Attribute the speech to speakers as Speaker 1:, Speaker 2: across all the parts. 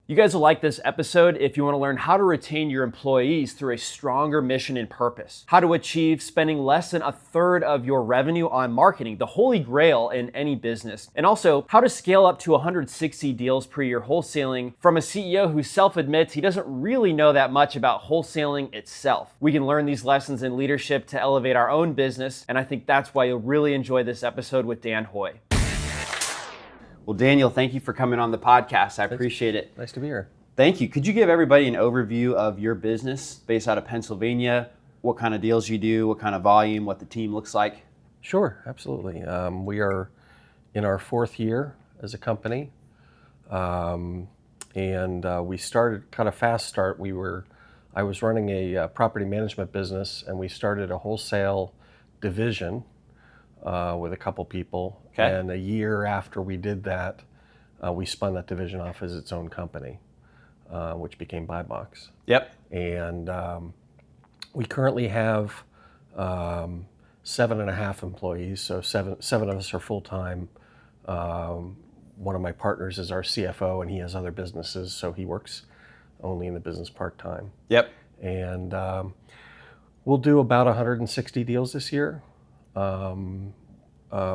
Speaker 1: You guys will like this episode if you want to learn how to retain your employees through a stronger mission and purpose, how to achieve spending less than a third of your revenue on marketing, the holy grail in any business, and also how to scale up to 160 deals per year wholesaling from a CEO who self-admits he doesn't really know that much about wholesaling itself. We can learn these lessons in leadership to elevate our own business, and I think that's why you'll really enjoy this episode with Dan Hoey. Well, Daniel, thank you for coming on the podcast. I appreciate it.
Speaker 2: Nice to be here.
Speaker 1: Thank you. Could you give everybody an overview of your business based out of Pennsylvania? What kind of deals you do, what kind of volume, what the team looks like?
Speaker 2: Sure, absolutely. We are in our fourth year as a company, and we started kind of fast start. I was running a property management business, and we started a wholesale division with a couple people. Okay. And a year after we did that, we spun that division off as its own company, which became BuyBox.
Speaker 1: Yep.
Speaker 2: And we currently have 7.5 employees, so seven of us are full-time. One of my partners is our CFO, and he has other businesses, so he works only in the business part-time.
Speaker 1: Yep.
Speaker 2: And we'll do about 160 deals this year.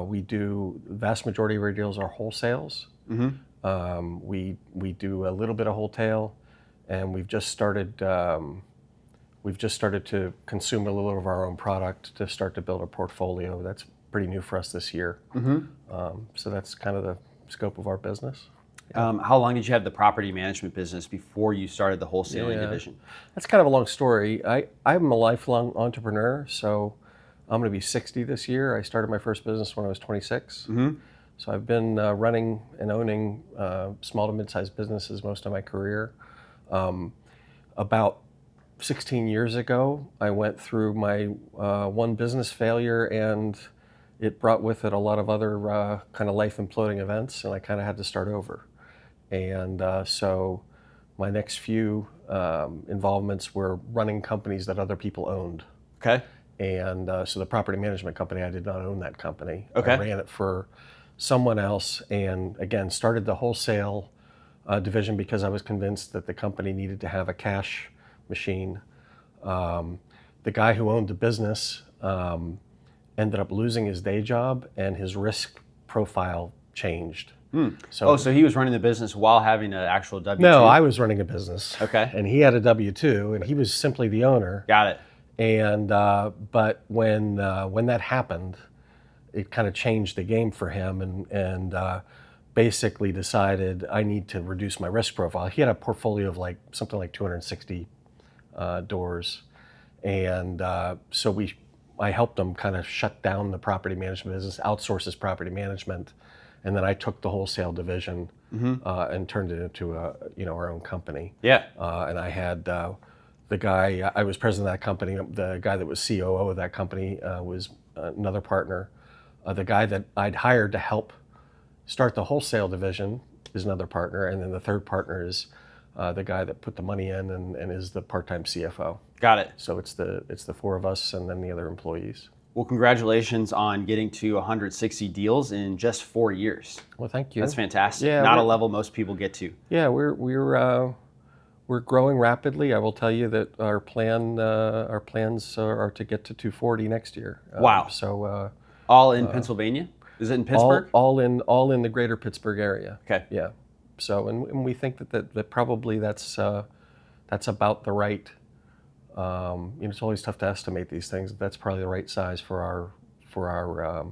Speaker 2: We do, the vast majority of our deals are wholesales. Mm-hmm. We do a little bit of wholesale, and we've just started to consume a little of our own product to start to build a portfolio. That's pretty new for us this year. Mm-hmm. So that's kind of the scope of our business.
Speaker 1: How long did you have the property management business before you started the wholesaling division?
Speaker 2: That's kind of a long story. I'm a lifelong entrepreneur, so I'm going to be 60 this year. I started my first business when I was 26. Mm-hmm. So I've been running and owning small to mid-sized businesses most of my career. About 16 years ago, I went through my one business failure, and it brought with it a lot of other kind of life imploding events, and I kind of had to start over. And so my next few involvements were running companies that other people owned.
Speaker 1: Okay.
Speaker 2: And so the property management company, I did not own that company.
Speaker 1: Okay.
Speaker 2: I ran it for someone else, and again, started the wholesale division because I was convinced that the company needed to have a cash machine. The guy who owned the business ended up losing his day job, and his risk profile changed.
Speaker 1: So he was running the business while having an actual W-2?
Speaker 2: No, I was running a business.
Speaker 1: Okay.
Speaker 2: And he had a W-2, and he was simply the owner.
Speaker 1: Got it.
Speaker 2: And but when that happened, it kind of changed the game for him, and basically decided I need to reduce my risk profile. He had a portfolio of something like 260 doors, and so I helped him kind of shut down the property management business, outsource his property management, and then I took the wholesale division and turned it into our own company.
Speaker 1: Yeah.
Speaker 2: And I had. The guy, I was president of that company. The guy that was COO of that company was another partner. The guy that I'd hired to help start the wholesale division is another partner. And then the third partner is the guy that put the money in and is the part-time CFO.
Speaker 1: Got it.
Speaker 2: So it's the four of us and then the other employees.
Speaker 1: Well, congratulations on getting to 160 deals in just 4 years.
Speaker 2: Well, thank you.
Speaker 1: That's fantastic.
Speaker 2: Yeah,
Speaker 1: Not a level most people get to.
Speaker 2: Yeah, we're growing rapidly. I will tell you that our plans are to get to 240 next year.
Speaker 1: Wow.
Speaker 2: So
Speaker 1: all in Pennsylvania? Is it in Pittsburgh?
Speaker 2: All in the greater Pittsburgh area.
Speaker 1: Okay.
Speaker 2: Yeah. So and we think that probably that's about the right. It's always tough to estimate these things. But that's probably the right size for our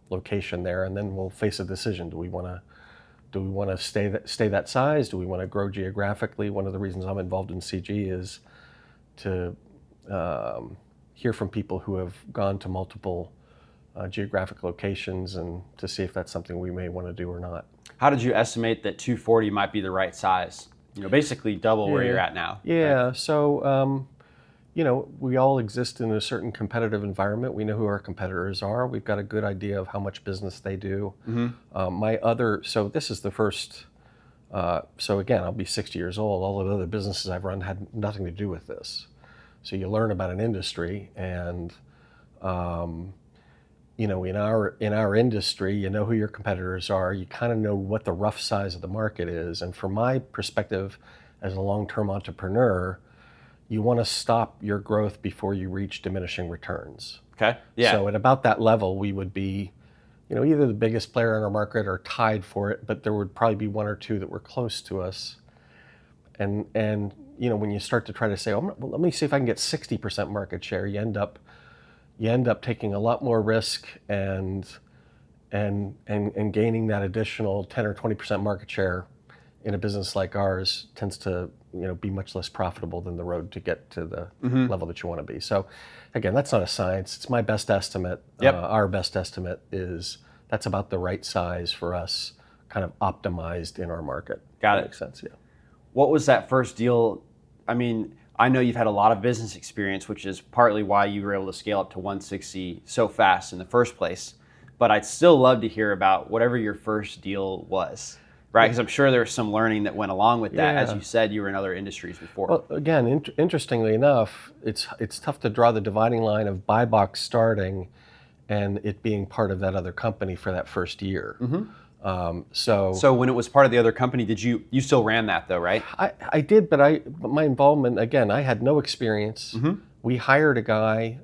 Speaker 2: location there, and then we'll face a decision. Do we want to stay that size? Do we want to grow geographically? One of the reasons I'm involved in CG is to hear from people who have gone to multiple geographic locations and to see if that's something we may want to do or not.
Speaker 1: How did you estimate that 240 might be the right size? Basically double where you're at now.
Speaker 2: Yeah.
Speaker 1: Right?
Speaker 2: So, we all exist in a certain competitive environment. We know who our competitors are. We've got a good idea of how much business they do. Mm-hmm. So this is the first, so again, I'll be 60 years old. All the other businesses I've run had nothing to do with this. So you learn about an industry, and in our industry, you know who your competitors are. You kind of know what the rough size of the market is. And from my perspective, as a long-term entrepreneur, you want to stop your growth before you reach diminishing returns.
Speaker 1: Okay. Yeah.
Speaker 2: So at about that level, we would be, either the biggest player in our market or tied for it, but there would probably be one or two that were close to us. And when you start to try to say, well, let me see if I can get 60% market share, you end up taking a lot more risk and gaining that additional 10 or 20% market share in a business like ours tends to be much less profitable than the road to get to the level that you want to be. So again, that's not a science. It's my best estimate.
Speaker 1: Yep.
Speaker 2: Our best estimate is that's about the right size for us, kind of optimized in our market.
Speaker 1: Got it.
Speaker 2: Makes sense, yeah.
Speaker 1: What was that first deal? I mean, I know you've had a lot of business experience, which is partly why you were able to scale up to 160 so fast in the first place. But I'd still love to hear about whatever your first deal was, right? Because I'm sure there was some learning that went along with that.
Speaker 2: Yeah.
Speaker 1: As you said, you were in other industries before.
Speaker 2: Well, again, interestingly enough, it's tough to draw the dividing line of buy box starting and it being part of that other company for that first year.
Speaker 1: So when it was part of the other company, did you still ran that though, right?
Speaker 2: I did, but my involvement, again, I had no experience. We hired a guy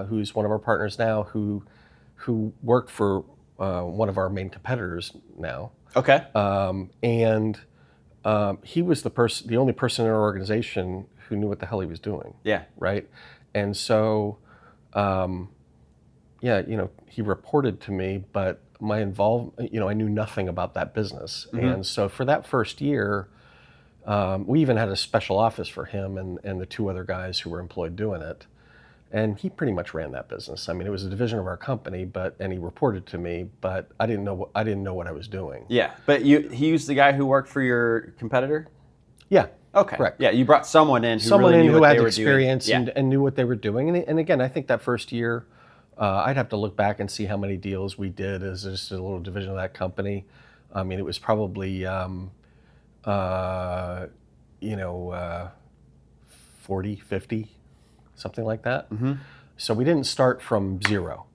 Speaker 2: who's one of our partners now who worked for one of our main competitors now.
Speaker 1: Okay.
Speaker 2: And he was the only person in our organization who knew what the hell he was doing.
Speaker 1: Yeah.
Speaker 2: Right. And so, he reported to me, but my involvement, I knew nothing about that business. And so for that first year, we even had a special office for him and the two other guys who were employed doing it. And he pretty much ran that business. I mean, it was a division of our company, and he reported to me, but I didn't know what I was doing.
Speaker 1: Yeah, but he was the guy who worked for your competitor?
Speaker 2: Yeah.
Speaker 1: Okay.
Speaker 2: Correct.
Speaker 1: Yeah, you brought someone in who
Speaker 2: had
Speaker 1: they
Speaker 2: experience
Speaker 1: were doing.
Speaker 2: and knew what they were doing. And again, I think that first year, I'd have to look back and see how many deals we did as just a little division of that company. I mean, it was probably 40, 50, something like that. So we didn't start from zero.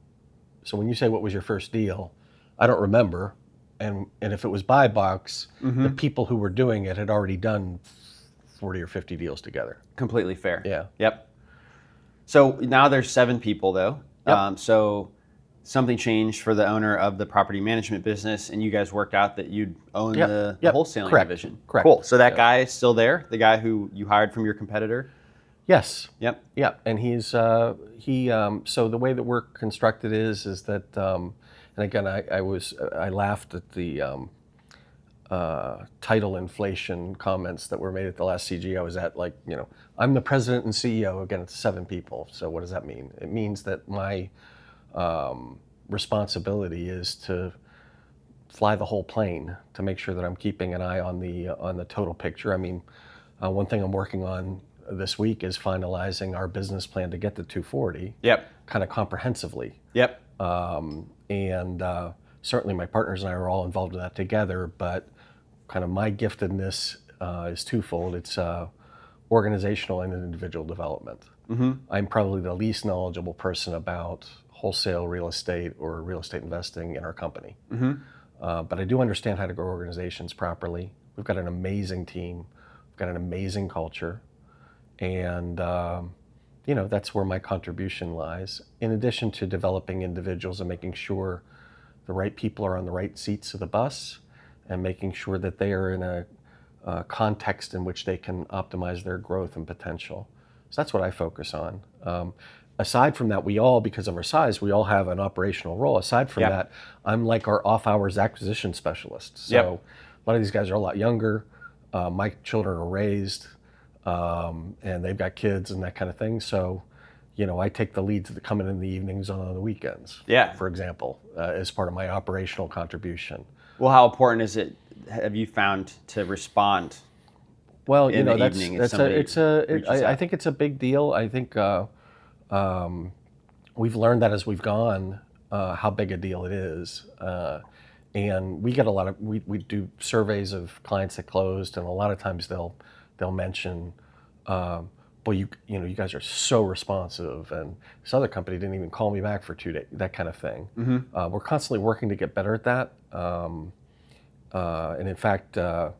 Speaker 2: So when you say what was your first deal, I don't remember. And if it was buy box, the people who were doing it had already done 40 or 50 deals together.
Speaker 1: Completely fair.
Speaker 2: Yeah.
Speaker 1: Yep. So now there's 7 people though.
Speaker 2: Yep.
Speaker 1: So something changed for the owner of the property management business, and you guys worked out that you'd own the wholesaling division.
Speaker 2: Correct.
Speaker 1: Cool. So that guy is still there, the guy who you hired from your competitor?
Speaker 2: Yes.
Speaker 1: Yep.
Speaker 2: Yeah. And he's so the way that we're constructed is that and again I laughed at the title inflation comments that were made at the last CG I was at. Like, I'm the president and CEO. Again, it's 7 people. So what does that mean? It means that my responsibility is to fly the whole plane to make sure that I'm keeping an eye on the total picture. I mean, one thing I'm working on this week is finalizing our business plan to get to 240.
Speaker 1: Yep.
Speaker 2: Kind of comprehensively.
Speaker 1: Yep.
Speaker 2: And certainly my partners and I are all involved in that together, but kind of my giftedness is twofold. It's organizational and individual development. I'm probably the least knowledgeable person about wholesale real estate or real estate investing in our company. But I do understand how to grow organizations properly. We've got an amazing team. We've got an amazing culture. And that's where my contribution lies. In addition to developing individuals and making sure the right people are on the right seats of the bus and making sure that they are in a context in which they can optimize their growth and potential. So that's what I focus on. Aside from that, because of our size, we all have an operational role. Aside from that, I'm like our off-hours acquisition specialist. So a lot of these guys are a lot younger. My children are raised. And they've got kids and that kind of thing. So, I take the leads that come in the evenings on the weekends, for example, as part of my operational contribution.
Speaker 1: Well, how important is it, have you found, to respond?
Speaker 2: Well,
Speaker 1: in the evening if somebody reaches out?
Speaker 2: I think it's a big deal. I think we've learned that as we've gone, how big a deal it is. And we get we do surveys of clients that closed, and a lot of times they'll mention boy, you guys are so responsive, and this other company didn't even call me back for 2 days, that kind of thing. We're constantly working to get better at that. And in fact, that's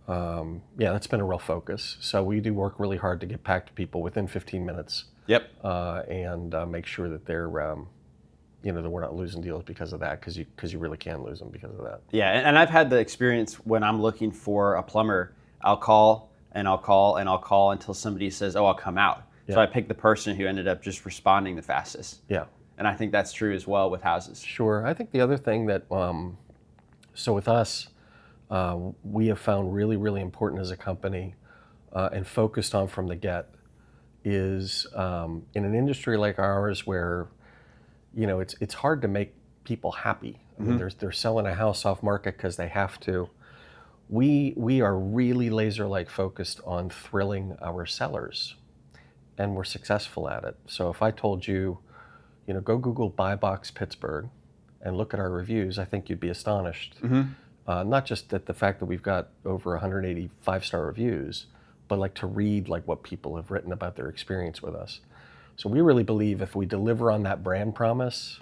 Speaker 2: been a real focus. So we do work really hard to get back to people within 15 minutes.
Speaker 1: Yep.
Speaker 2: And make sure that they're, that we're not losing deals because of that, because you really can lose them because of that.
Speaker 1: Yeah, and I've had the experience when I'm looking for a plumber, I'll call and I'll call and I'll call until somebody says, "Oh, I'll come out."
Speaker 2: Yeah.
Speaker 1: So I pick the person who ended up just responding the fastest.
Speaker 2: Yeah.
Speaker 1: And I think that's true as well with houses.
Speaker 2: Sure. I think the other thing that, so with us, we have found really, really important as a company and focused on from the get is in an industry like ours where, it's hard to make people happy. I mean, they're selling a house off market because they have to. We are really laser-like focused on thrilling our sellers, and we're successful at it. So if I told you, go Google Buy Box Pittsburgh and look at our reviews, I think you'd be astonished. Not just at the fact that we've got over 180 five-star reviews, but like to read like what people have written about their experience with us. So we really believe if we deliver on that brand promise,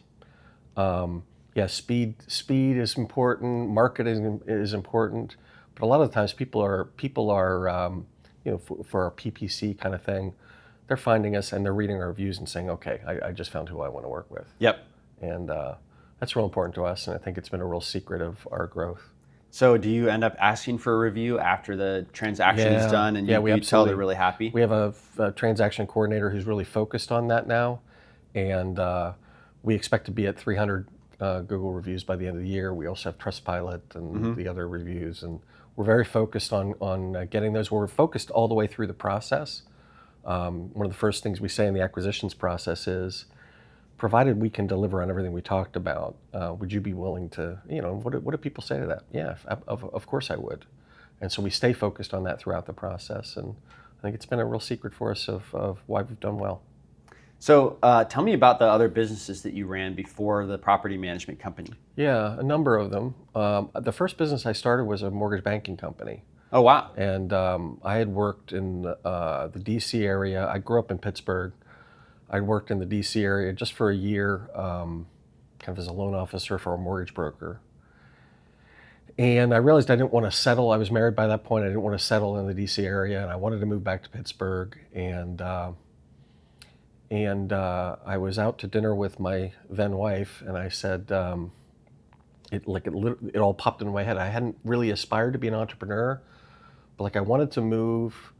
Speaker 2: speed is important, marketing is important, but a lot of the times people are for our PPC kind of thing, they're finding us and they're reading our reviews and saying, okay, I just found who I want to work with.
Speaker 1: Yep.
Speaker 2: And that's real important to us, and I think it's been a real secret of our growth.
Speaker 1: So do you end up asking for a review after the transaction is done and you tell they're really happy?
Speaker 2: We have a transaction coordinator who's really focused on that now, and we expect to be at 300 Google reviews by the end of the year. We also have Trustpilot and the other reviews, and we're very focused on getting those. We're focused all the way through the process. One of the first things we say in the acquisitions process is, provided we can deliver on everything we talked about, would you be willing to, what do people say to that? Yeah, of course I would. And so we stay focused on that throughout the process, and I think it's been a real secret for us of why we've done well.
Speaker 1: So tell me about the other businesses that you ran before the property management company.
Speaker 2: Yeah, a number of them. The first business I started was a mortgage banking company.
Speaker 1: Oh, wow.
Speaker 2: And I had worked in the DC area. I grew up in Pittsburgh. I worked in the DC area just for a year, kind of as a loan officer for a mortgage broker. And I realized I didn't want to settle. I was married by that point. I didn't want to settle in the DC area, and I wanted to move back to Pittsburgh. And I was out to dinner with my then wife, and I said, it all popped into my head. I hadn't really aspired to be an entrepreneur, but I wanted to move.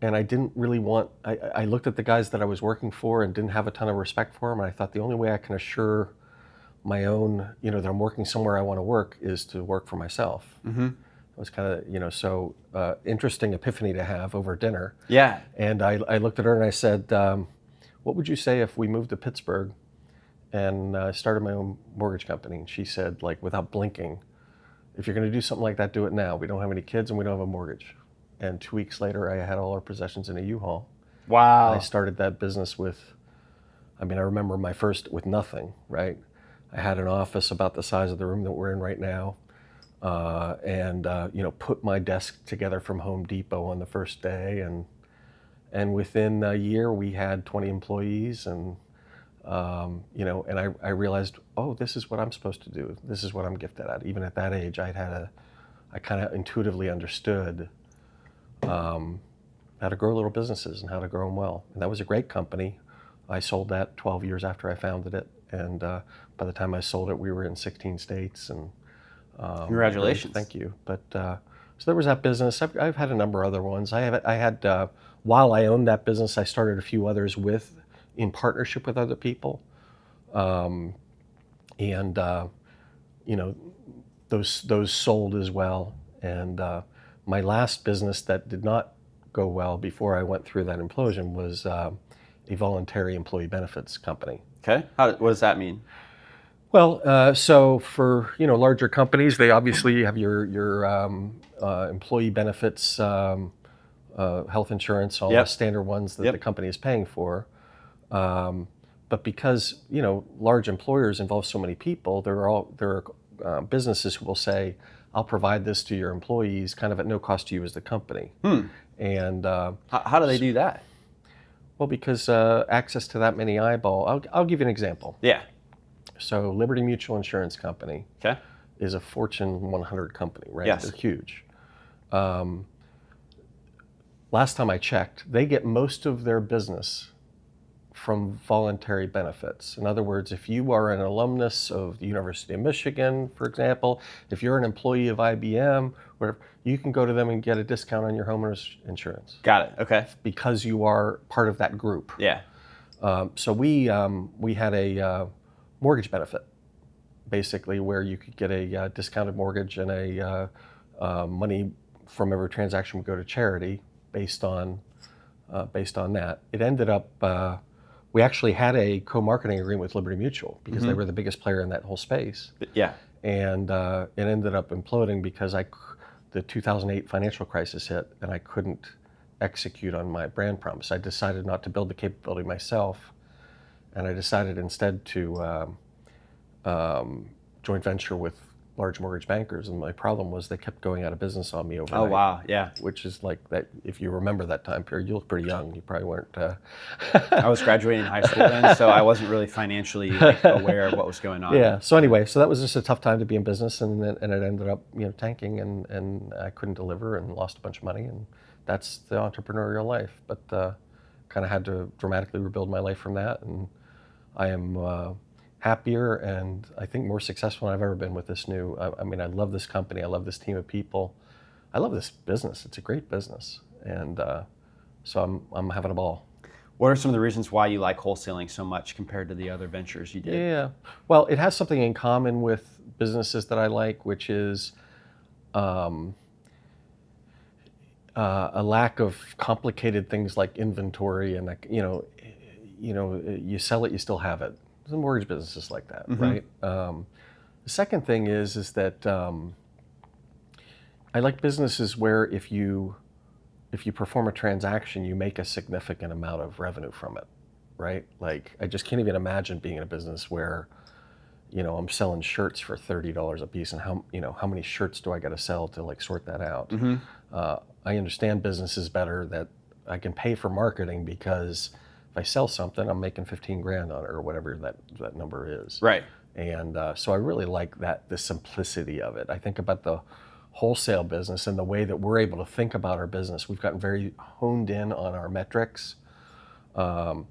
Speaker 2: And I didn't really want, I looked at the guys that I was working for and didn't have a ton of respect for them. And I thought the only way I can assure my own, that I'm working somewhere I want to work is to work for myself. It was kind of, interesting epiphany to have over dinner.
Speaker 1: Yeah.
Speaker 2: And I looked at her and I said, what would you say if we moved to Pittsburgh and started my own mortgage company? And she said, without blinking, if you're going to do something like that, do it now. We don't have any kids and we don't have a mortgage. And 2 weeks later, I had all our possessions in a U-Haul.
Speaker 1: Wow.
Speaker 2: I started that business I remember my first with nothing, right? I had an office about the size of the room that we're in right now, and put my desk together from Home Depot on the first day, and within a year we had 20 employees, and I realized, oh, this is what I'm supposed to do. This is what I'm gifted at. Even at that age, I kind of intuitively understood how to grow little businesses and how to grow them well. And that was a great company. I sold that 12 years after I founded it. And by the time I sold it, we were in 16 states. And
Speaker 1: congratulations.
Speaker 2: Thank you. But so there was that business. I've had a number of other ones. I had while I owned that business, I started a few others in partnership with other people. Those sold as well. And my last business that did not go well before I went through that implosion was a voluntary employee benefits company.
Speaker 1: Okay. What does that mean?
Speaker 2: Well, so for larger companies, they obviously have your employee benefits, health insurance, all the standard ones that the company is paying for. But because large employers involve so many people, there are businesses who will say, I'll provide this to your employees kind of at no cost to you as the company. And
Speaker 1: how do they do that?
Speaker 2: Well, because access to that many I'll give you an example.
Speaker 1: Yeah.
Speaker 2: So Liberty Mutual Insurance Company
Speaker 1: Okay.
Speaker 2: is a Fortune 100 company, right?
Speaker 1: Yes.
Speaker 2: They're huge. Last time I checked, they get most of their business from voluntary benefits. In other words, if you are an alumnus of the University of Michigan, for example, if you're an employee of IBM, whatever, you can go to them and get a discount on your homeowner's insurance.
Speaker 1: Got it. Okay.
Speaker 2: Because you are part of that group.
Speaker 1: Yeah.
Speaker 2: So we had a mortgage benefit, basically, where you could get a discounted mortgage and a money from every transaction would go to charity based on that. It ended up we actually had a co-marketing agreement with Liberty Mutual because they were the biggest player in that whole space.
Speaker 1: Yeah.
Speaker 2: And it ended up imploding because the 2008 financial crisis hit and I couldn't execute on my brand promise. I decided not to build the capability myself, and I decided instead to joint venture with large mortgage bankers, and my problem was they kept going out of business on me overnight.
Speaker 1: Oh, wow. Yeah.
Speaker 2: Which is like that, if you remember that time period, you look pretty young, you probably weren't.
Speaker 1: I was graduating high school then, so I wasn't really financially aware of what was going on.
Speaker 2: Yeah, so anyway, so that was just a tough time to be in business, and it ended up tanking, and I couldn't deliver and lost a bunch of money, and that's the entrepreneurial life. But kind of had to dramatically rebuild my life from that, and I am happier and I think more successful than I've ever been with this new. I mean, I love this company. I love this team of people. I love this business. It's a great business, and so I'm having a ball.
Speaker 1: What are some of the reasons why you like wholesaling so much compared to the other ventures you did?
Speaker 2: Yeah, well, it has something in common with businesses that I like, which is a lack of complicated things like inventory, and you sell it, you still have it. The mortgage business is like that, right? The second thing is that I like businesses where if you perform a transaction, you make a significant amount of revenue from it, right? Like, I just can't even imagine being in a business where I'm selling shirts for $30 a piece, and how many shirts do I got to sell to like sort that out? I understand businesses better that I can pay for marketing because if I sell something, I'm making 15 grand on it, or whatever that number is.
Speaker 1: Right.
Speaker 2: And so I really like the simplicity of it. I think about the wholesale business and the way that we're able to think about our business. We've gotten very honed in on our metrics. So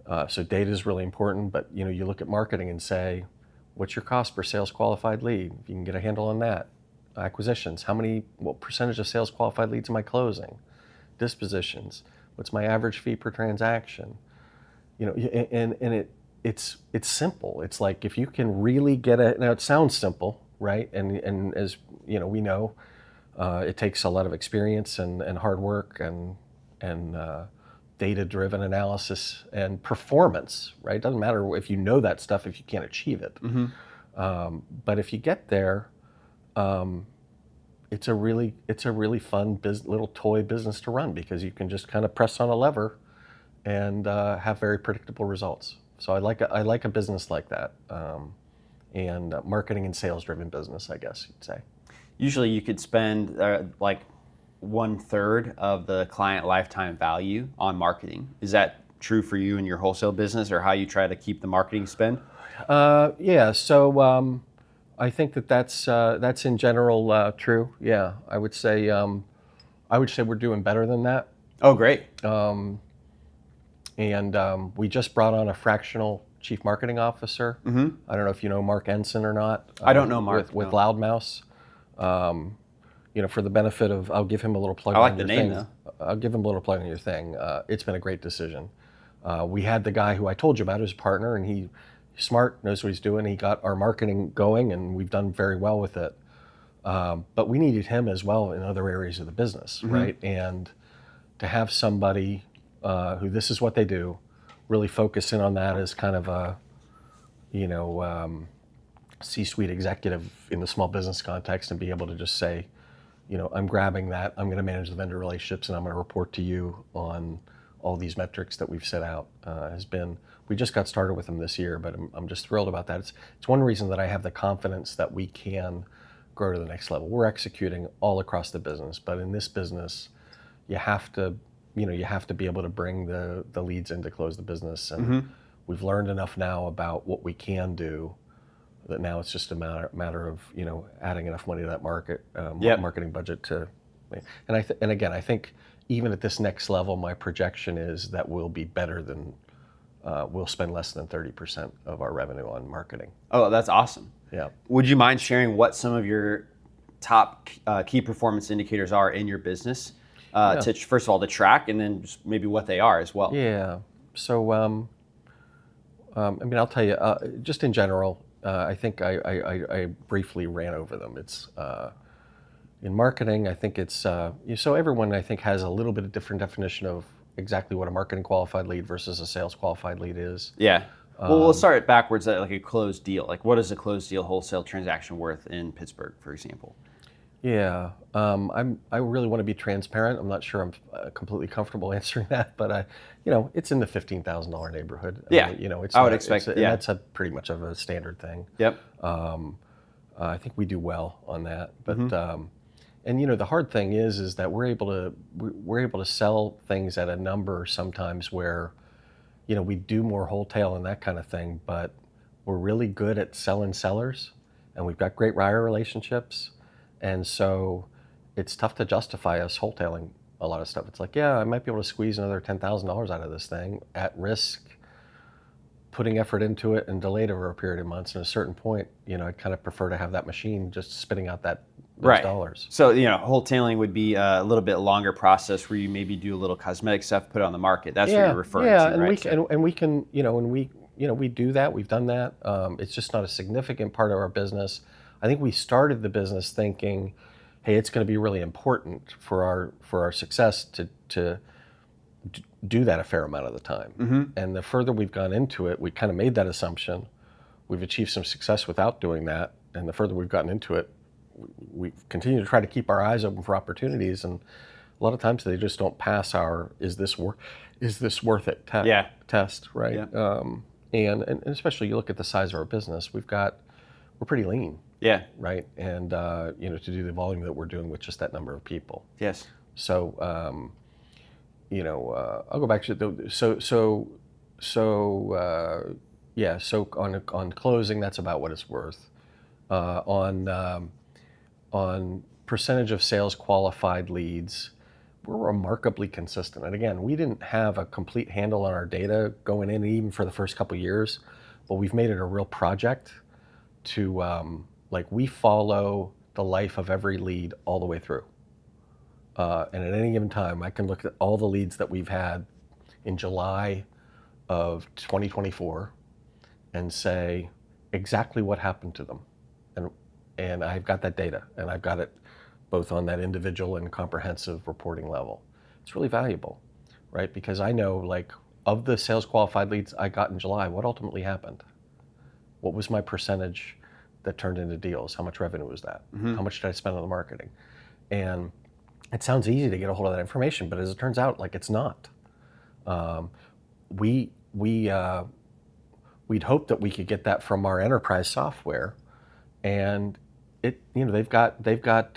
Speaker 2: data is really important, but you look at marketing and say, what's your cost per sales qualified lead? If you can get a handle on that. Acquisitions, what percentage of sales qualified leads am I closing? Dispositions, what's my average fee per transaction? And it's simple. It's like, if you can really now it sounds simple, right? And as we know, it takes a lot of experience and hard work and data-driven analysis and performance, right? It doesn't matter if you know that stuff if you can't achieve it. But if you get there, it's a really fun little toy business to run, because you can just kind of press on a lever and have very predictable results. So I like a business like that, and marketing and sales driven business, I guess you'd say. Usually
Speaker 1: you could spend like 1/3 of the client lifetime value on marketing. Is that true for you in your wholesale business, or how you try to keep the marketing spend?
Speaker 2: Yeah. So I think that's in general true. Yeah, I would say we're doing better than that.
Speaker 1: Oh, great.
Speaker 2: And we just brought on a fractional chief marketing officer. I don't know if you know Mark Ensign or not.
Speaker 1: I don't know Mark.
Speaker 2: With Loudmouse. For the benefit of, I'll give him a little plug.
Speaker 1: I like the name though.
Speaker 2: I'll give him a little plug on your thing. It's been a great decision. We had the guy who I told you about as a partner, and he's smart, knows what he's doing. He got our marketing going, and we've done very well with it. But we needed him as well in other areas of the business, right? And to have somebody who this is what they do, really focus in on that as kind of a, C-suite executive in the small business context, and be able to just say, I'm grabbing that, I'm going to manage the vendor relationships, and I'm going to report to you on all these metrics that we've set out. We just got started with them this year, but I'm just thrilled about that. It's one reason that I have the confidence that we can grow to the next level. We're executing all across the business, but in this business, you have to you have to be able to bring the leads in to close the business. And we've learned enough now about what we can do that now it's just a matter of, adding enough money to that marketing budget to, and again, I think even at this next level, my projection is that we'll be better than, we'll spend less than 30% of our revenue on marketing.
Speaker 1: Oh, that's awesome.
Speaker 2: Yeah.
Speaker 1: Would you mind sharing what some of your top key performance indicators are in your business to, first of all, to track, and then just maybe what they are as well?
Speaker 2: Yeah. So, I'll tell you, just in general, I think I briefly ran over them. It's in marketing, I think it's, so everyone I think has a little bit of different definition of exactly what a marketing qualified lead versus a sales qualified lead is.
Speaker 1: Yeah. Well, we'll start it backwards at like a closed deal. Like, what is a closed deal wholesale transaction worth in Pittsburgh, for example?
Speaker 2: Yeah, I really want to be transparent. I'm not sure I'm completely comfortable answering that, but it's in the $15,000 neighborhood.
Speaker 1: Yeah,
Speaker 2: it's
Speaker 1: I would expect.
Speaker 2: and that's pretty much of a standard thing.
Speaker 1: Yep.
Speaker 2: I think we do well on that, but and the hard thing is that we're able to sell things at a number sometimes where, we do more wholesale and that kind of thing, but we're really good at selling sellers, and we've got great buyer relationships. And so it's tough to justify us wholesaling a lot of stuff. It's like, yeah, I might be able to squeeze another $10,000 out of this thing at risk, putting effort into it and delayed over a period of months. And at a certain point, I'd kind of prefer to have that machine just spitting out those dollars.
Speaker 1: So, wholesaling would be a little bit longer process where you maybe do a little cosmetic stuff, put it on the market. That's what you're referring to,
Speaker 2: and
Speaker 1: right?
Speaker 2: we can, we do that. We've done that. It's just not a significant part of our business. I think we started the business thinking, hey, it's going to be really important for our success to do that a fair amount of the time. And the further we've gone into it, we kind of made that assumption. We've achieved some success without doing that. And the further we've gotten into it, we continue to try to keep our eyes open for opportunities. And a lot of times they just don't pass our is this worth it test, right?
Speaker 1: Yeah.
Speaker 2: And especially you look at the size of our business, we're pretty lean.
Speaker 1: Yeah.
Speaker 2: Right. And to do the volume that we're doing with just that number of people.
Speaker 1: Yes.
Speaker 2: So I'll go back to so on closing, that's about what it's worth. On percentage of sales qualified leads, we're remarkably consistent. And again, we didn't have a complete handle on our data going in even for the first couple of years, but we've made it a real project to we follow the life of every lead all the way through. And at any given time, I can look at all the leads that we've had in July of 2024 and say exactly what happened to them. And I've got that data, and I've got it both on that individual and comprehensive reporting level. It's really valuable, right? Because I know, of the sales qualified leads I got in July, what ultimately happened? What was my percentage that turned into deals? How much revenue was that? How much did I spend on the marketing? And it sounds easy to get a hold of that information, but as it turns out, it's not. We'd hoped that we could get that from our enterprise software, and they've got metrics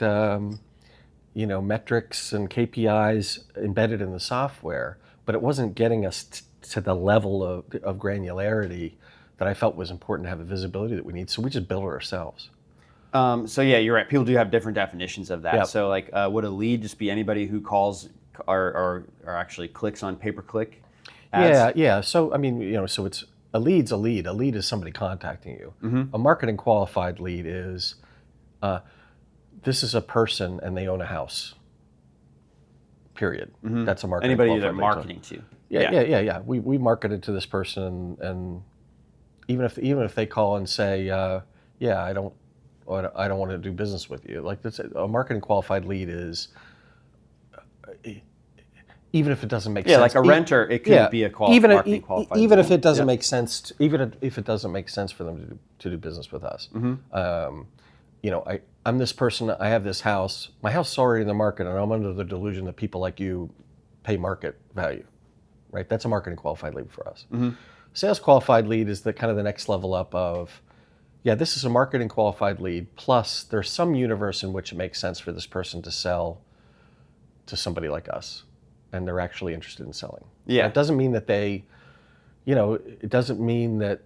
Speaker 2: and KPIs embedded in the software, but it wasn't getting us to the level of granularity that I felt was important to have the visibility that we need. So we just build it ourselves.
Speaker 1: So yeah, you're right. People do have different definitions of that. Yep. So would a lead just be anybody who calls or actually clicks on pay-per-click ads?
Speaker 2: Yeah. So so it's a lead's a lead. A lead is somebody contacting you. A marketing qualified lead is this is a person and they own a house. Period. That's a marketing.
Speaker 1: Anybody they're marketing to.
Speaker 2: Yeah. We marketed to this person, and even if they call and say, I don't want to do business with you. That's a marketing qualified lead is, even if it doesn't make sense.
Speaker 1: Yeah, like a renter, it could be a marketing qualified lead.
Speaker 2: Even if it doesn't make sense, even if it doesn't make sense for them to do business with us. I'm this person, I have this house, my house is already in the market, and I'm under the delusion that people like you pay market value, right? That's a marketing qualified lead for us. Sales qualified lead is the kind of the next level up of, this is a marketing qualified lead, plus there's some universe in which it makes sense for this person to sell to somebody like us. and they're actually interested in selling.
Speaker 1: Yeah.
Speaker 2: It doesn't mean that they, it doesn't mean that,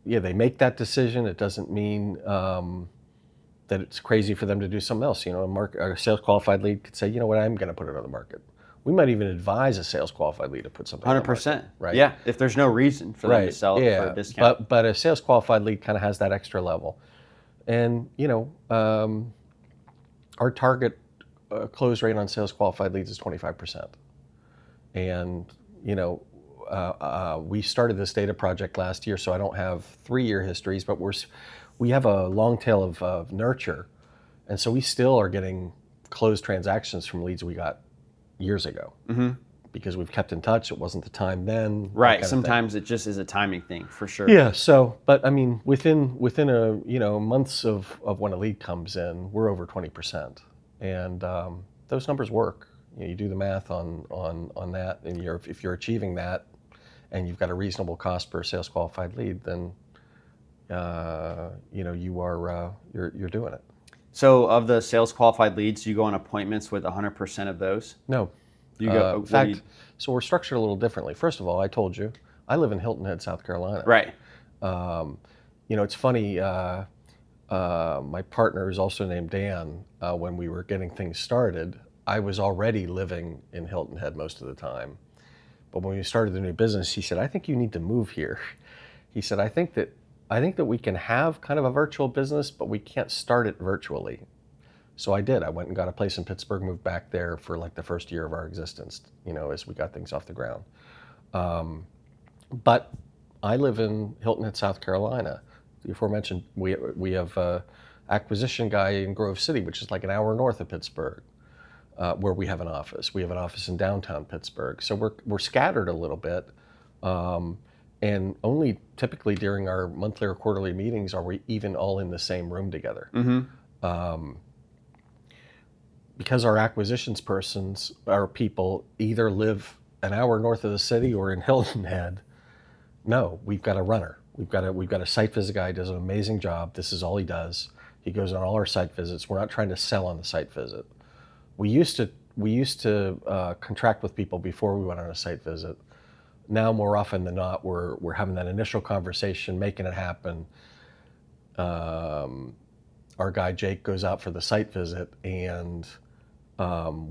Speaker 2: they make that decision. It doesn't mean that it's crazy for them to do something else. A sales qualified lead could say, you know what, I'm going to put it on the market. We might even advise a sales qualified lead to put something on the market.
Speaker 1: 100%.
Speaker 2: Right.
Speaker 1: Yeah. If there's no reason for them to sell it for a discount.
Speaker 2: But a sales qualified lead kind of has that extra level. And, our target close rate on sales qualified leads is 25%. And, we started this data project last year, so I don't have 3-year histories, but we have a long tail of nurture. And so we still are getting closed transactions from leads we got years ago. Because we've kept in touch. It wasn't the time then.
Speaker 1: Right. Sometimes it just is a timing thing, for sure.
Speaker 2: Yeah. So, but I mean, within a months of when a lead comes in, we're over 20%, and those numbers work. You do the math on that, and if you're achieving that, and you've got a reasonable cost per sales qualified lead, then you're doing it.
Speaker 1: So, of the sales qualified leads, do you go on appointments with 100% of those?
Speaker 2: No.
Speaker 1: You go.
Speaker 2: In fact, so we're structured a little differently. First of all, I told you, I live in Hilton Head, South Carolina.
Speaker 1: Right.
Speaker 2: It's funny. My partner is also named Dan. When we were getting things started, I was already living in Hilton Head most of the time. But when we started the new business, he said, "I think you need to move here." He said, "I think that we can have kind of a virtual business, but we can't start it virtually." So I did. I went and got a place in Pittsburgh, moved back there for like the first year of our existence, as we got things off the ground. But I live in Hilton Head, South Carolina. The aforementioned, we have an acquisition guy in Grove City, which is like an hour north of Pittsburgh, where we have an office. We have an office in downtown Pittsburgh. So we're scattered a little bit. And only typically during our monthly or quarterly meetings are we even all in the same room together. Because our acquisitions our people either live an hour north of the city or in Hilton Head. No, we've got a runner. We've got a site visit guy who does an amazing job. This is all he does. He goes on all our site visits. We're not trying to sell on the site visit. We used to contract with people before we went on a site visit. Now, more often than not, we're having that initial conversation, making it happen. Our guy Jake goes out for the site visit, and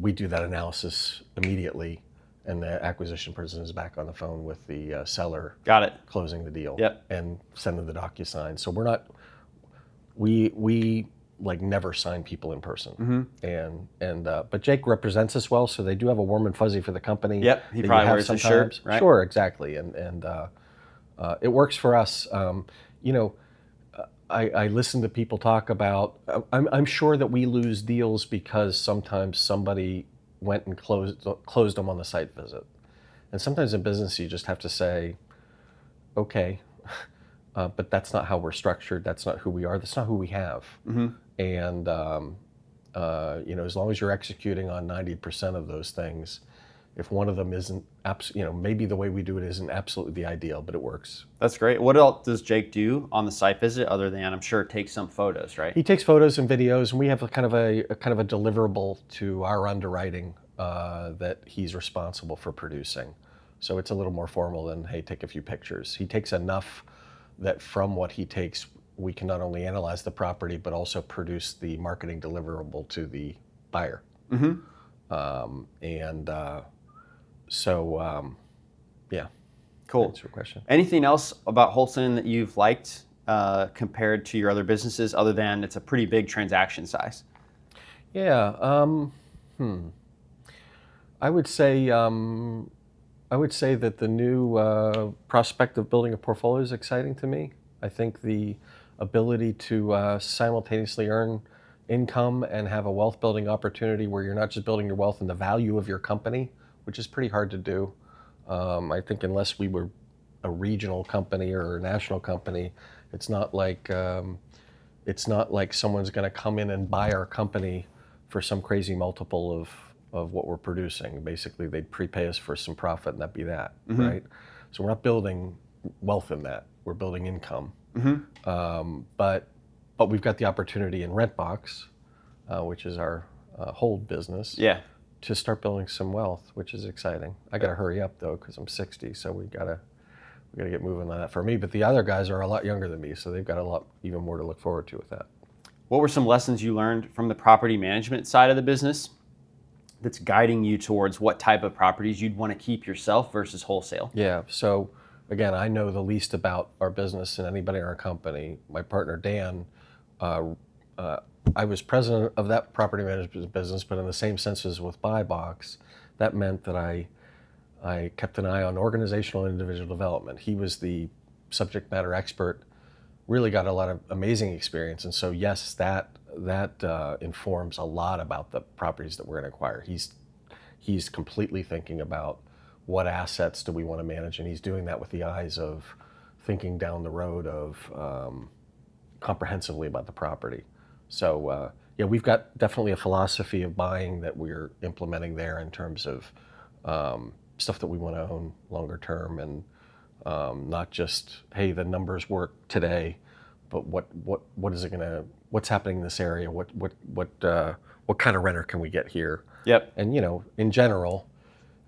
Speaker 2: we do that analysis immediately, and the acquisition person is back on the phone with the seller. Got it. Closing the deal.
Speaker 1: Yep.
Speaker 2: And sending the DocuSign. So we're not. We like never sign people in person. But Jake represents us well, so they do have a warm and fuzzy for the company.
Speaker 1: Yep. He probably wears his shirt, right?
Speaker 2: Sure, exactly, and it works for us. I listen to people talk about. I'm sure that we lose deals because sometimes somebody went and closed them on the site visit, and sometimes in business you just have to say, okay, but that's not how we're structured. That's not who we are. That's not who we have. And as long as you're executing on 90% of those things, if one of them isn't, maybe the way we do it isn't absolutely the ideal, but it works.
Speaker 1: That's great. What else does Jake do on the site visit other than, I'm sure, take some photos, right?
Speaker 2: He takes photos and videos, and we have a kind of a deliverable to our underwriting that he's responsible for producing. So it's a little more formal than, hey, take a few pictures. He takes enough that from what he takes, we can not only analyze the property, but also produce the marketing deliverable to the buyer. Yeah.
Speaker 1: Cool.
Speaker 2: That's your question.
Speaker 1: Anything else about wholesaling that you've liked compared to your other businesses, other than it's a pretty big transaction size?
Speaker 2: Yeah. I would say that the new prospect of building a portfolio is exciting to me. I think the ability to simultaneously earn income and have a wealth building opportunity where you're not just building your wealth in the value of your company, which is pretty hard to do. I think unless we were a regional company or a national company, it's not like someone's going to come in and buy our company for some crazy multiple of what we're producing. Basically, they'd prepay us for some profit, and that'd be that, right? So we're not building wealth in that. We're building income. But we've got the opportunity in RentBox, which is our hold business.
Speaker 1: Yeah.
Speaker 2: to start building some wealth, which is exciting. I got to hurry up though, because I'm 60, so we gotta get moving on that for me. But the other guys are a lot younger than me, so they've got a lot even more to look forward to with that.
Speaker 1: What were some lessons you learned from the property management side of the business that's guiding you towards what type of properties you'd want to keep yourself versus wholesale?
Speaker 2: Yeah. So again, I know the least about our business and anybody in our company. My partner Dan, I was president of that property management business, but in the same sense as with Buy Box, that meant that I kept an eye on organizational and individual development. He was the subject matter expert, really got a lot of amazing experience. And so yes, that informs a lot about the properties that we're going to acquire. He's completely thinking about what assets do we want to manage, and he's doing that with the eyes of thinking down the road of comprehensively about the property. So yeah, we've got definitely a philosophy of buying that we're implementing there in terms of stuff that we want to own longer term, and not just, hey, the numbers work today, but what is it gonna, what's happening in this area? What kind of renter can we get here?
Speaker 1: Yep.
Speaker 2: And in general,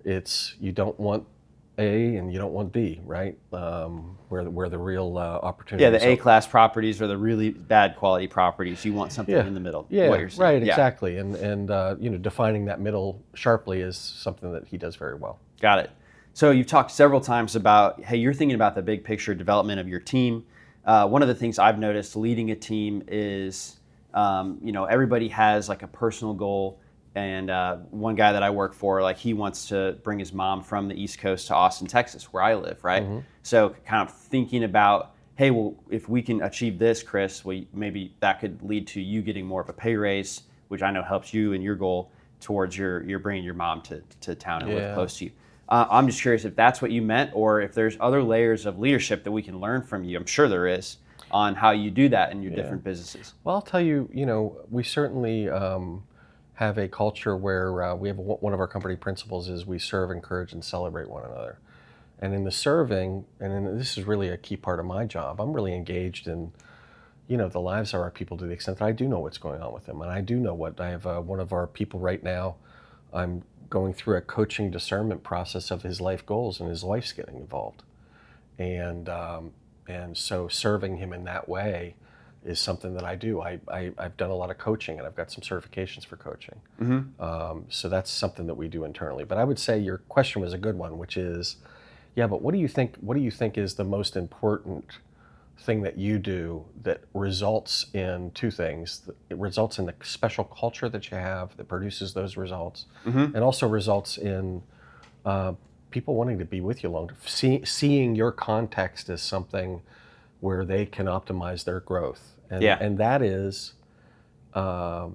Speaker 2: it's, you don't want A and you don't want B, right? Where the real opportunity.
Speaker 1: Yeah, the A-class properties are the really bad quality properties. You want something in the middle.
Speaker 2: Yeah,
Speaker 1: what you're saying.
Speaker 2: right, exactly. And defining that middle sharply is something that he does very well.
Speaker 1: Got it. So you've talked several times about, hey, you're thinking about the big picture development of your team. One of the things I've noticed leading a team is, everybody has like a personal goal. And one guy that I work for, like, he wants to bring his mom from the East Coast to Austin, Texas, where I live, right? Mm-hmm. So kind of thinking about, hey, well, if we can achieve this, Chris, maybe that could lead to you getting more of a pay raise, which I know helps you and your goal towards your bringing your mom to town and live close to you. I'm just curious if that's what you meant, or if there's other layers of leadership that we can learn from you. I'm sure there is, on how you do that in your different businesses.
Speaker 2: Well, I'll tell you, we certainly have a culture where we have one of our company principles is we serve, encourage, and celebrate one another. And in the serving, this is really a key part of my job, I'm really engaged in, the lives of our people to the extent that I do know what's going on with them. And I do know I have one of our people right now, I'm going through a coaching discernment process of his life goals, and his wife's getting involved. And so serving him in that way is something that I do. I've done a lot of coaching, and I've got some certifications for coaching. Mm-hmm. So that's something that we do internally. But I would say your question was a good one, which is, yeah, but what do you think is the most important thing that you do that results in two things? It results in the special culture that you have that produces those results, mm-hmm. and also results in people wanting to be with you longer, seeing your context as something where they can optimize their growth. And that is our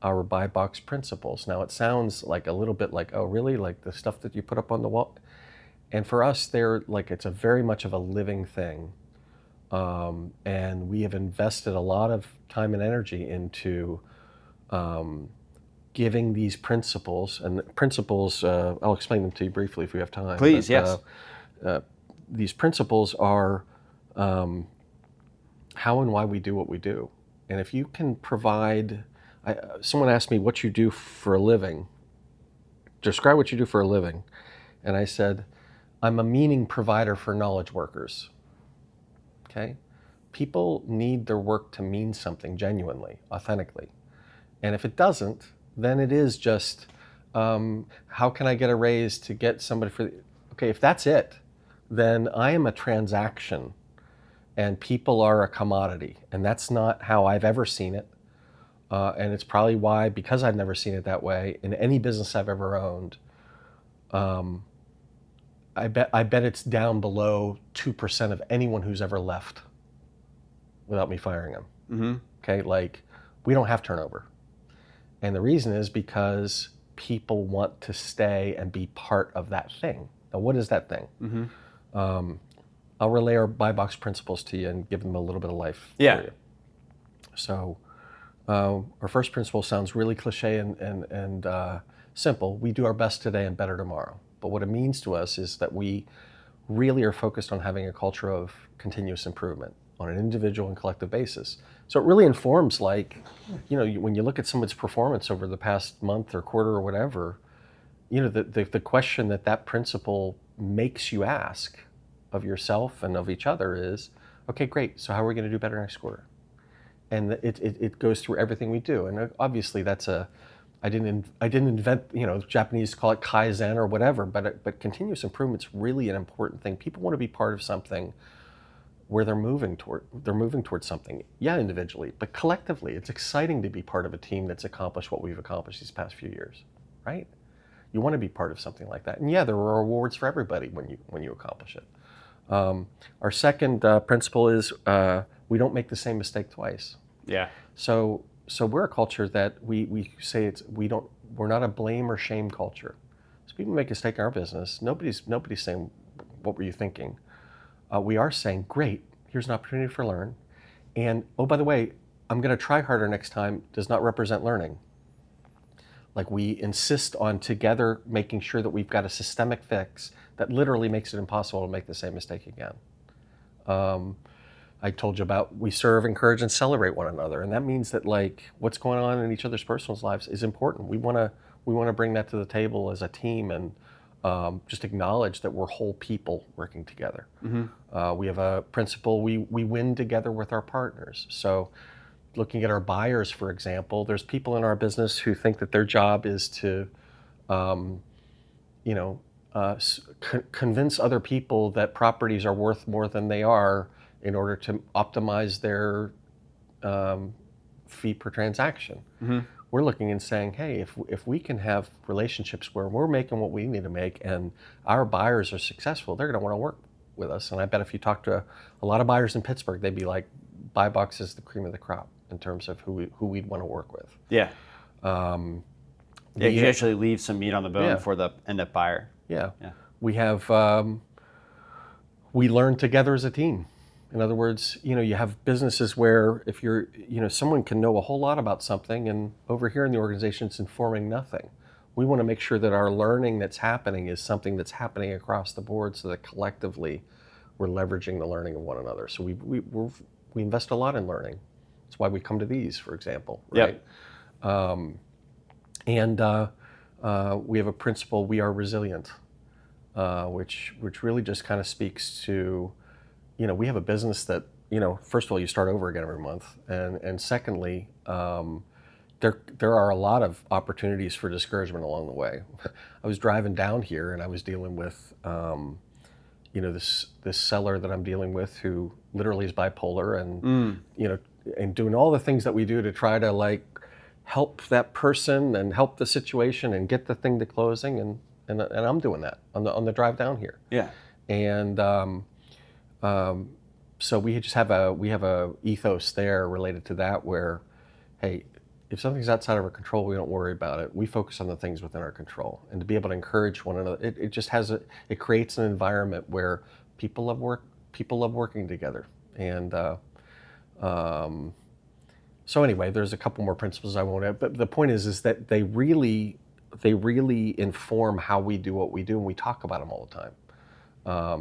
Speaker 2: Buy Box principles. Now, it sounds like a little bit like, oh, really? Like the stuff that you put up on the wall? And for us, it's a very much of a living thing. And we have invested a lot of time and energy into giving these principles. And principles, I'll explain them to you briefly if we have time.
Speaker 1: Please, yes.
Speaker 2: These principles are how and why we do what we do. And if you can provide, someone asked me what you do for a living, describe what you do for a living. And I said, I'm a meaning provider for knowledge workers. Okay? People need their work to mean something genuinely, authentically. And if it doesn't, then it is just, how can I get a raise to get somebody okay, if that's it, then I am a transaction. And people are a commodity, and that's not how I've ever seen it. And it's probably why, because I've never seen it that way in any business I've ever owned, I bet it's down below 2% of anyone who's ever left without me firing them. Mm-hmm. Okay, like, we don't have turnover. And the reason is because people want to stay and be part of that thing. Now, what is that thing? Mm-hmm. I'll relay our Buy Box principles to you and give them a little bit of life for you. So our first principle sounds really cliche and simple. We do our best today and better tomorrow. But what it means to us is that we really are focused on having a culture of continuous improvement, on an individual and collective basis. So it really informs, like, when you look at someone's performance over the past month or quarter or whatever, the question that principle makes you ask of yourself and of each other is, okay, great, so how are we going to do better next quarter? And it goes through everything we do. And obviously I didn't invent, Japanese call it Kaizen or whatever, but continuous improvement's really an important thing. People want to be part of something where they're moving towards something. Yeah, individually, but collectively, it's exciting to be part of a team that's accomplished what we've accomplished these past few years, right? You want to be part of something like that. And yeah, there are rewards for everybody when you accomplish it. Our second principle is we don't make the same mistake twice.
Speaker 1: Yeah.
Speaker 2: So we're a culture that we say we're not a blame or shame culture. So people make a mistake in our business. Nobody's saying, what were you thinking? We are saying, great, here's an opportunity for learn. And oh, by the way, I'm going to try harder next time does not represent learning. Like, we insist on together making sure that we've got a systemic fix that literally makes it impossible to make the same mistake again. I told you about we serve, encourage, and celebrate one another, and that means that, like, what's going on in each other's personal lives is important. We want to bring that to the table as a team and just acknowledge that we're whole people working together. Mm-hmm. We have a principle: we win together with our partners. So, looking at our buyers, for example, there's people in our business who think that their job is to, convince other people that properties are worth more than they are in order to optimize their fee per transaction. Mm-hmm. We're looking and saying, hey, if we can have relationships where we're making what we need to make and our buyers are successful, they're going to want to work with us. And I bet if you talk to a lot of buyers in Pittsburgh, they'd be like, buy box is the cream of the crop in terms of who we'd want to work with.
Speaker 1: Yeah. You actually leave some meat on the bone for the end-up buyer.
Speaker 2: Yeah. We have, we learn together as a team. In other words, you have businesses where if you're, someone can know a whole lot about something and over here in the organization it's informing nothing. We want to make sure that our learning that's happening is something that's happening across the board so that collectively we're leveraging the learning of one another. So we invest a lot in learning. That's why we come to these, for example, right? Yep. We have a principle, we are resilient, which really just kind of speaks to, we have a business that, first of all, you start over again every month. And secondly, there are a lot of opportunities for discouragement along the way. I was driving down here and I was dealing with, this seller that I'm dealing with who literally is bipolar and, and doing all the things that we do to try to, like, help that person and help the situation and get the thing to closing. And I'm doing that on the drive down here. Yeah. And, so we have a ethos there related to that where, hey, if something's outside of our control, we don't worry about it. We focus on the things within our control, and to be able to encourage one another, it creates an environment where people love working together. And so anyway, there's a couple more principles I won't add, but the point is that they really inform how we do what we do, and we talk about them all the time.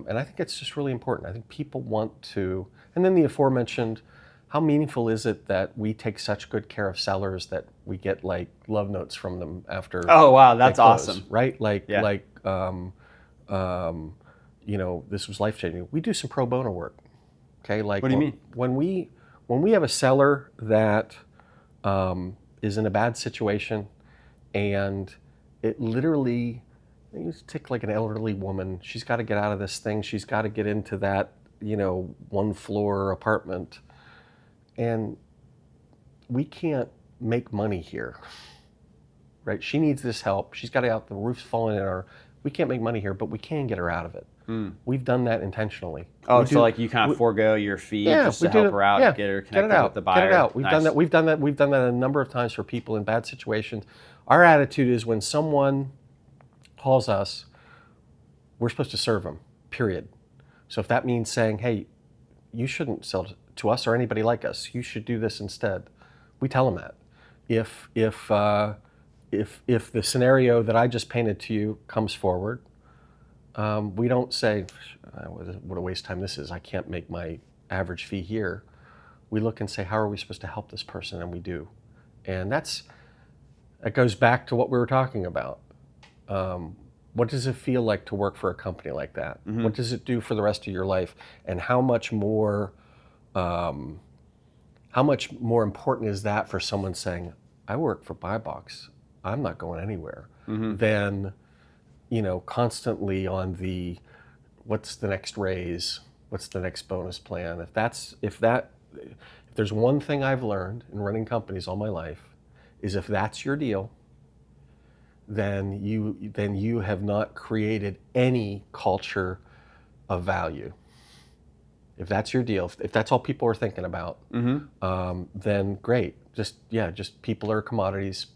Speaker 2: And I think it's just really important. I think people want to, and then the aforementioned, how meaningful is it that we take such good care of sellers that we get, like, love notes from them after?
Speaker 1: Oh, wow, that's awesome.
Speaker 2: Right? This was life-changing. We do some pro bono work. Okay, like,
Speaker 1: what do you mean?
Speaker 2: When we have a seller that is in a bad situation, and it literally, you take like an elderly woman, she's got to get out of this thing, she's got to get into that, one floor apartment, and we can't make money here, right? She needs this help. She's got to out, the roof's falling in her. We can't make money here, but we can get her out of it. We've done that intentionally.
Speaker 1: Oh, so like you kind of forego your fee just to help her out, get her connected with the buyer.
Speaker 2: Get it out. We've done that. We've done that a number of times for people in bad situations. Our attitude is when someone calls us, we're supposed to serve them, period. So if that means saying, hey, you shouldn't sell to us or anybody like us, you should do this instead, we tell them that. If the scenario that I just painted to you comes forward, we don't say, what a waste of time this is. I can't make my average fee here. We look and say, how are we supposed to help this person? And we do. And that goes back to what we were talking about. What does it feel like to work for a company like that? Mm-hmm. What does it do for the rest of your life? And how much more important is that for someone saying, I work for BuyBox, I'm not going anywhere, mm-hmm. than, constantly on the, what's the next raise? What's the next bonus plan? If there's one thing I've learned in running companies all my life, is if that's your deal, then you have not created any culture of value. If that's your deal, if that's all people are thinking about, mm-hmm. Then great. Just people are commodities,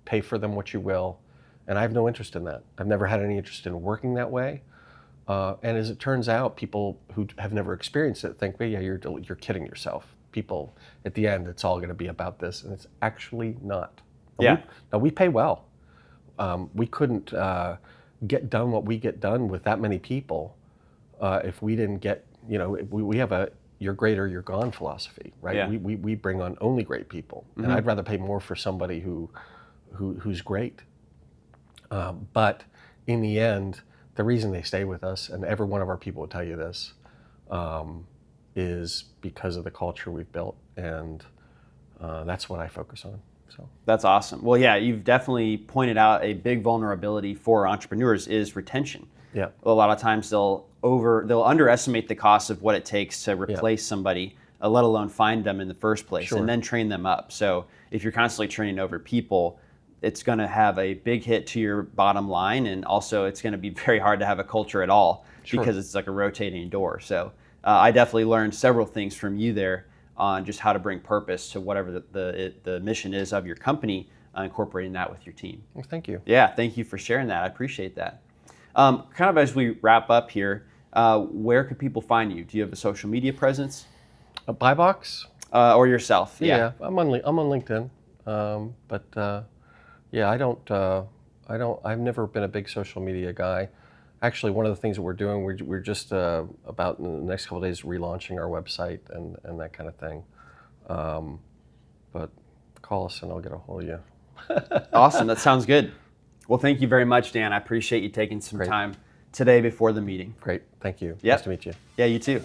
Speaker 2: pay for them what you will. And I have no interest in that. I've never had any interest in working that way. And as it turns out, people who have never experienced it think, well, yeah, you're kidding yourself. People, at the end, it's all going to be about this, and it's actually not. We pay well. We couldn't get done what we get done with that many people if we didn't get, we have a you're great or you're gone philosophy, right? Yeah. We bring on only great people, mm-hmm. and I'd rather pay more for somebody who's great. But in the end, the reason they stay with us, and every one of our people will tell you this, is because of the culture we've built, and that's what I focus on. So
Speaker 1: that's awesome. Well, yeah, you've definitely pointed out a big vulnerability for entrepreneurs is retention.
Speaker 2: Yeah.
Speaker 1: A lot of times they'll underestimate the cost of what it takes to replace somebody, let alone find them in the first place, sure. and then train them up. So if you're constantly training over people, it's going to have a big hit to your bottom line, and also it's going to be very hard to have a culture at all, sure. because it's like a rotating door. So I definitely learned several things from you there on just how to bring purpose to whatever the mission is of your company, incorporating that with your team.
Speaker 2: Well, thank you.
Speaker 1: Yeah, thank you for sharing that. I appreciate that. Kind of as we wrap up here, where could people find you? Do you have a social media presence?
Speaker 2: A BuyBox?
Speaker 1: Or yourself?
Speaker 2: Yeah, I'm on LinkedIn, but I've never been a big social media guy. Actually, one of the things that we're doing, we're just about in the next couple of days relaunching our website and that kind of thing. But call us and I'll get a hold of you.
Speaker 1: Awesome, that sounds good. Well, thank you very much, Dan. I appreciate you taking some time today before the meeting.
Speaker 2: Great, thank you.
Speaker 1: Yep.
Speaker 2: Nice to meet you.
Speaker 1: Yeah, you too.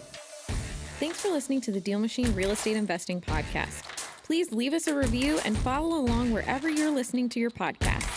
Speaker 3: Thanks for listening to the DealMachine Real Estate Investing Podcast. Please leave us a review and follow along wherever you're listening to your podcast.